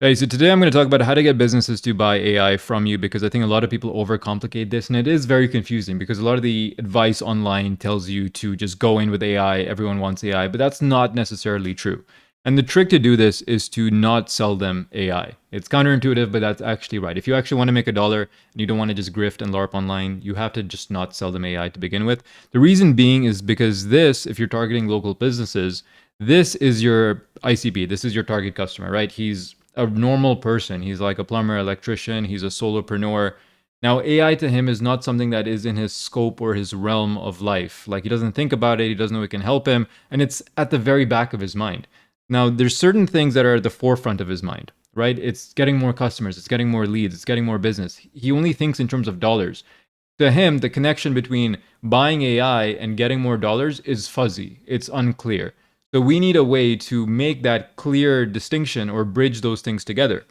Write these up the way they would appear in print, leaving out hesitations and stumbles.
Hey, so today I'm going to talk about how to get businesses to buy AI from you because I think a lot of people overcomplicate this and it is very confusing because a lot of the advice online tells you to just go in with AI, everyone wants AI, but that's not necessarily true. And the trick to do this is to not sell them AI. It's counterintuitive, but that's actually right. If you actually want to make a dollar and you don't want to just grift and LARP online, you have to just not sell them AI to begin with. The reason being is because this, if you're targeting local businesses, this is your ICP. This is your target customer, right? He's a normal person. He's like a plumber, electrician. He's a solopreneur. Now, AI to him is not something that is in his scope or his realm of life. Like he doesn't think about it. He doesn't know it can help him. And it's at the very back of his mind. Now, there's certain things that are at the forefront of his mind, right? It's getting more customers. It's getting more leads. It's getting more business. He only thinks in terms of dollars. To him, the connection between buying AI and getting more dollars is fuzzy. It's unclear. So we need a way to make that clear distinction or bridge those things together.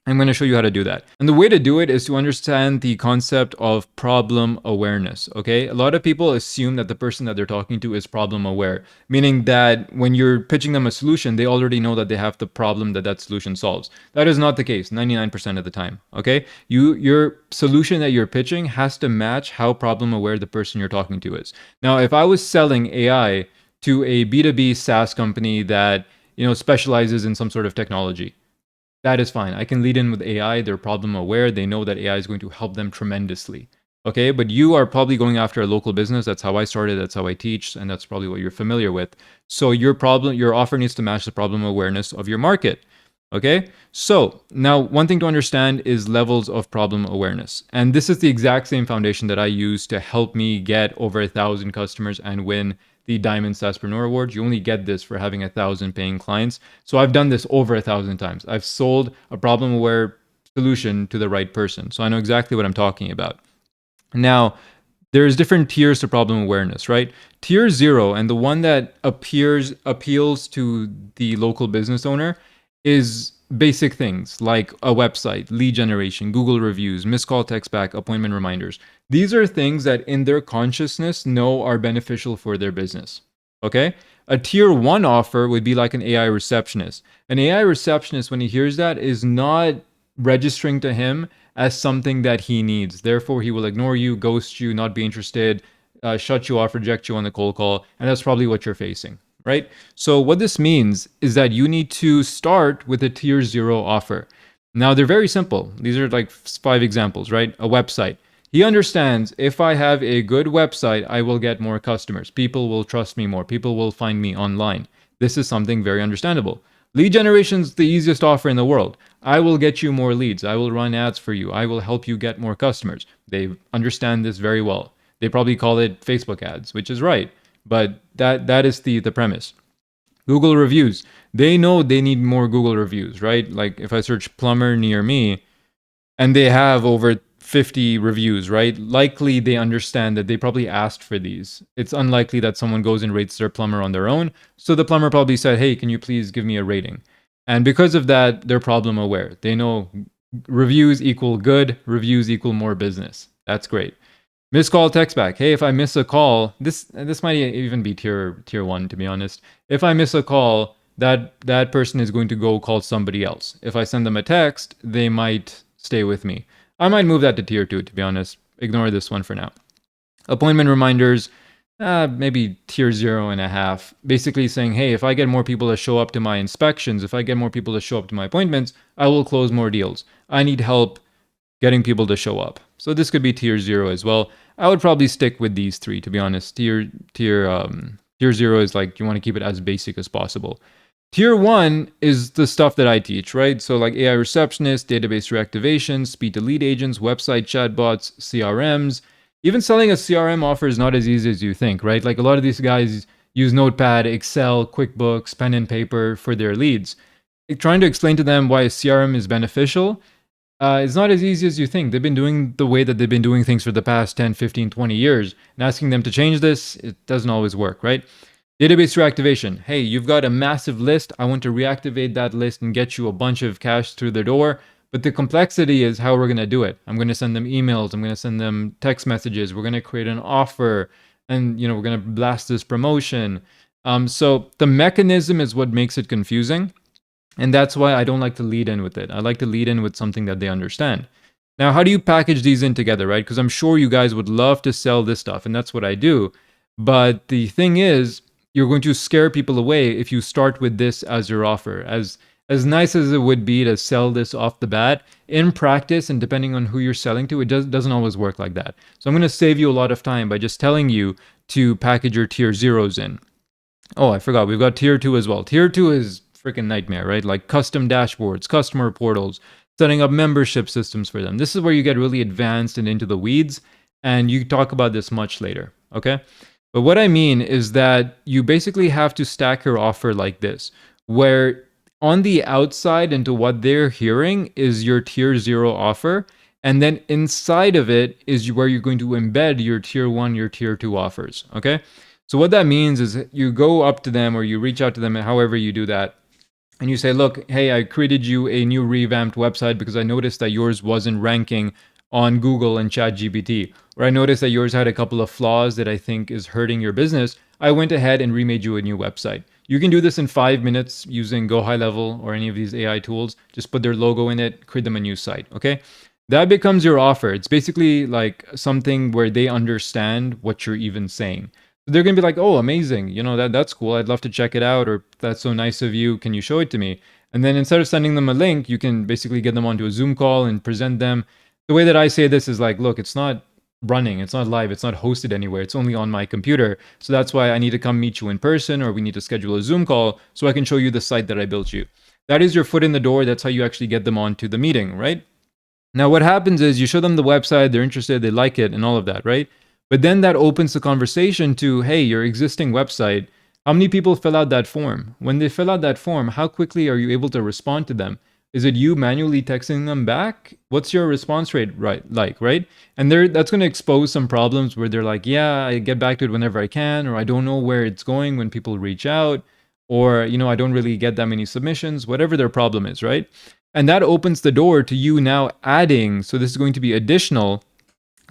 I'm going to show you how to do that. And the way to do it is to understand the concept of problem awareness. Okay. A lot of people assume that the person that they're talking to is problem aware, meaning that when you're pitching them a solution, they already know that they have the problem that that solution solves. That is not the case 99% of the time. Okay. Your solution that you're pitching has to match how problem aware the person you're talking to is. Now, if I was selling AI to a B2B SaaS company that, specializes in some sort of technology, that is fine. I can lead in with AI. They're problem aware. They know that AI is going to help them tremendously. Okay, but you are probably going after a local business. That's how I started. That's how I teach, and that's probably what you're familiar with. So your offer needs to match the problem awareness of your market. Okay, so now one thing to understand is levels of problem awareness, and this is the exact same foundation that I use to help me get over 1,000 customers and win the Diamond SaaSpreneur Award. You only get this for having 1,000 paying clients. So I've done this over 1,000 times. I've sold a problem aware solution to the right person. So I know exactly what I'm talking about. Now, there's different tiers to problem awareness, right? Tier 0, and the one that appeals to the local business owner, is basic things like a website, lead generation, Google reviews, missed call text back, appointment reminders. These are things that in their consciousness know are beneficial for their business. Okay? A tier 1 offer would be like an AI receptionist. An AI receptionist, when he hears that, is not registering to him as something that he needs. Therefore, he will ignore you, ghost you, not be interested, shut you off, reject you on the cold call. And that's probably what you're facing, right? So, what this means is that you need to start with a tier 0 offer. Now, they're very simple. These are like 5 examples, right? A website. He understands if I have a good website, I will get more customers. People will trust me more. People will find me online. This is something very understandable. Lead generation is the easiest offer in the world. I will get you more leads. I will run ads for you. I will help you get more customers. They understand this very well. They probably call it Facebook ads, which is right. But that is the premise. Google reviews. They know they need more Google reviews, right? Like if I search plumber near me and they have over 50 reviews, right? Likely they understand that they probably asked for these. It's unlikely that someone goes and rates their plumber on their own. So the plumber probably said, hey, can you please give me a rating? And because of that, they're problem aware. They know reviews equal good, reviews equal more business. That's great. Missed call text back. Hey, if I miss a call, this might even be tier 1 to be honest. If I miss a call, that person is going to go call somebody else. If I send them a text, they might stay with me. I might move that to tier 2 to be honest. Ignore this one for now. Appointment reminders, maybe tier 0.5. Basically saying, hey, if I get more people to show up to my inspections, if I get more people to show up to my appointments, I will close more deals. I need help getting people to show up. So this could be tier 0 as well. I would probably stick with these 3 to be honest. Tier 0 is like you want to keep it as basic as possible. Tier 1 is the stuff that I teach, right? So like AI receptionist, database reactivation, speed to lead agents, website chatbots, CRMs. Even selling a CRM offer is not as easy as you think, right? Like a lot of these guys use Notepad, Excel, QuickBooks, pen and paper for their leads. Trying to explain to them why a CRM is beneficial, it's not as easy as you think. They've been doing the way that they've been doing things for the past 10, 15, 20 years. And asking them to change this, it doesn't always work, right? Database reactivation. Hey, you've got a massive list. I want to reactivate that list and get you a bunch of cash through the door. But the complexity is how we're going to do it. I'm going to send them emails. I'm going to send them text messages. We're going to create an offer. And, we're going to blast this promotion. So the mechanism is what makes it confusing. And that's why I don't like to lead in with it. I like to lead in with something that they understand. Now, how do you package these in together, right? Because I'm sure you guys would love to sell this stuff, and that's what I do. But the thing is, you're going to scare people away if you start with this as your offer. As nice as it would be to sell this off the bat, in practice and depending on who you're selling to, it doesn't always work like that. So I'm going to save you a lot of time by just telling you to package your tier zeros in. Oh, I forgot. We've got tier 2 as well. Tier 2 is freaking nightmare, right? Like custom dashboards, customer portals, setting up membership systems for them. This is where you get really advanced and into the weeds, and you talk about this much later, okay? But what I mean is that you basically have to stack your offer like this, where on the outside into what they're hearing is your tier 0 offer, and then inside of it is where you're going to embed your tier 1, your tier 2 offers, okay? So what that means is you go up to them or you reach out to them, however you do that, and you say, look, hey, I created you a new revamped website because I noticed that yours wasn't ranking on Google and ChatGPT, or I noticed that yours had a couple of flaws that I think is hurting your business. I went ahead and remade you a new website. You can do this in 5 minutes using GoHighLevel or any of these AI tools. Just put their logo in it, create them a new site, okay? That becomes your offer. It's basically like something where they understand what you're even saying. They're going to be like, oh, amazing. You know, that's cool. I'd love to check it out. Or that's so nice of you. Can you show it to me? And then instead of sending them a link, you can basically get them onto a Zoom call and present them. The way that I say this is like, look, it's not running. It's not live. It's not hosted anywhere. It's only on my computer. So that's why I need to come meet you in person, or we need to schedule a Zoom call so I can show you the site that I built you. That is your foot in the door. That's how you actually get them onto the meeting, right? Now, what happens is you show them the website, they're interested, they like it, and all of that, right? But then that opens the conversation to, hey, your existing website, how many people fill out that form? When they fill out that form, how quickly are you able to respond to them? Is it you manually texting them back? What's your response rate right? And that's going to expose some problems where they're like, yeah, I get back to it whenever I can, or I don't know where it's going when people reach out, or, I don't really get that many submissions, whatever their problem is, right? And that opens the door to you now adding, so this is going to be additional,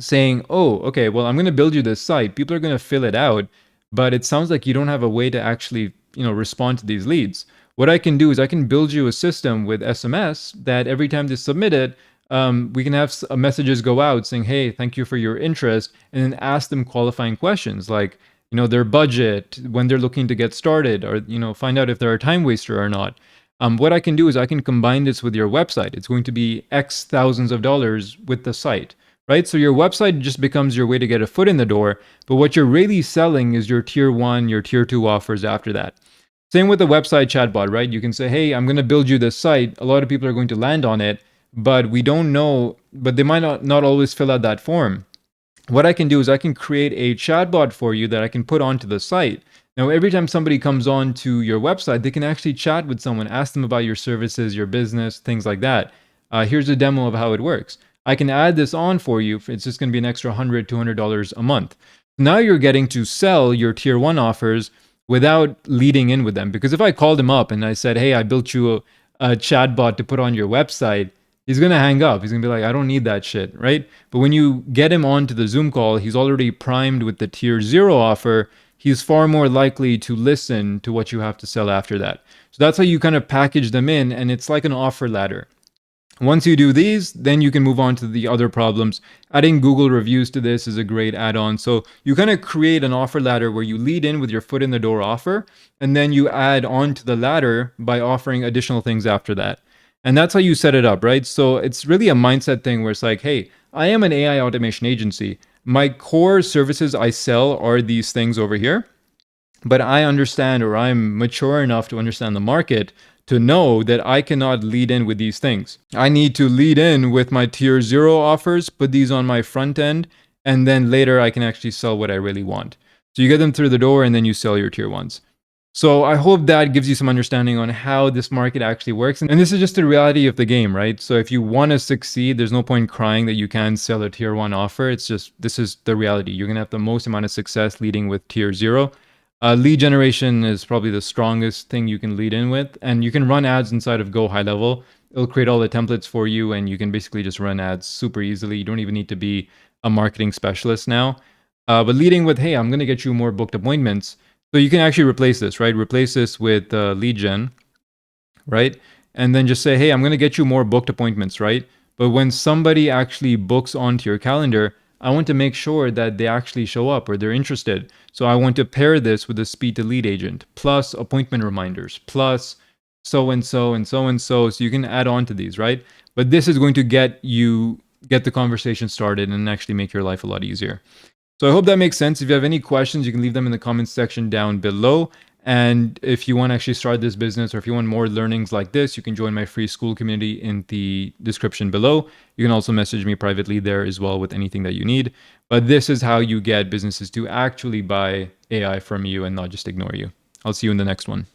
saying, oh, okay, well, I'm going to build you this site. People are going to fill it out, but it sounds like you don't have a way to actually, respond to these leads. What I can do is I can build you a system with SMS that every time they submit it, we can have messages go out saying, hey, thank you for your interest, and then ask them qualifying questions like, their budget, when they're looking to get started, or, find out if they're a time waster or not. What I can do is I can combine this with your website. It's going to be X thousands of dollars with the site, right? So your website just becomes your way to get a foot in the door. But what you're really selling is your tier 1, your tier 2 offers after that. Same with the website chatbot, right? You can say, hey, I'm going to build you this site. A lot of people are going to land on it, but we don't know, but they might not always fill out that form. What I can do is I can create a chatbot for you that I can put onto the site. Now, every time somebody comes on to your website, they can actually chat with someone, ask them about your services, your business, things like that. Here's a demo of how it works. I can add this on for you. It's just going to be an extra $100, $200 a month. Now you're getting to sell your tier 1 offers without leading in with them. Because if I called him up and I said, hey, I built you a chatbot to put on your website, he's going to hang up. He's going to be like, I don't need that shit, right? But when you get him onto the Zoom call, he's already primed with the tier 0 offer. He's far more likely to listen to what you have to sell after that. So that's how you kind of package them in, and it's like an offer ladder. Once you do these, then you can move on to the other problems. Adding Google reviews to this is a great add-on. So you kind of create an offer ladder where you lead in with your foot in the door offer, and then you add on to the ladder by offering additional things after that. And that's how you set it up, right? So it's really a mindset thing where it's like, hey, I am an AI automation agency. My core services I sell are these things over here, but I understand, or I'm mature enough to understand the market to know that I cannot lead in with these things. I need to lead in with my tier 0 offers, put these on my front end, and then later I can actually sell what I really want. So you get them through the door and then you sell your tier 1s. So I hope that gives you some understanding on how this market actually works. And this is just the reality of the game, right? So if you want to succeed, there's no point crying that you can't sell a tier 1 offer. It's just, this is the reality. You're going to have the most amount of success leading with tier 0. Lead generation is probably the strongest thing you can lead in with. And you can run ads inside of GoHighLevel. It'll create all the templates for you, and you can basically just run ads super easily. You don't even need to be a marketing specialist now. But leading with, hey, I'm going to get you more booked appointments. So you can actually replace this, right? Replace this with lead gen, right? and then just say, hey, I'm going to get you more booked appointments, right? But when somebody actually books onto your calendar, I want to make sure that they actually show up or they're interested. So I want to pair this with a speed to lead agent plus appointment reminders plus so and so and so and so. So you can add on to these, right? But this is going to get the conversation started and actually make your life a lot easier. So I hope that makes sense. If you have any questions, you can leave them in the comments section down below. And if you want to actually start this business or if you want more learnings like this, you can join my free school community in the description below. You can also message me privately there as well with anything that you need. But this is how you get businesses to actually buy AI from you and not just ignore you. I'll see you in the next one.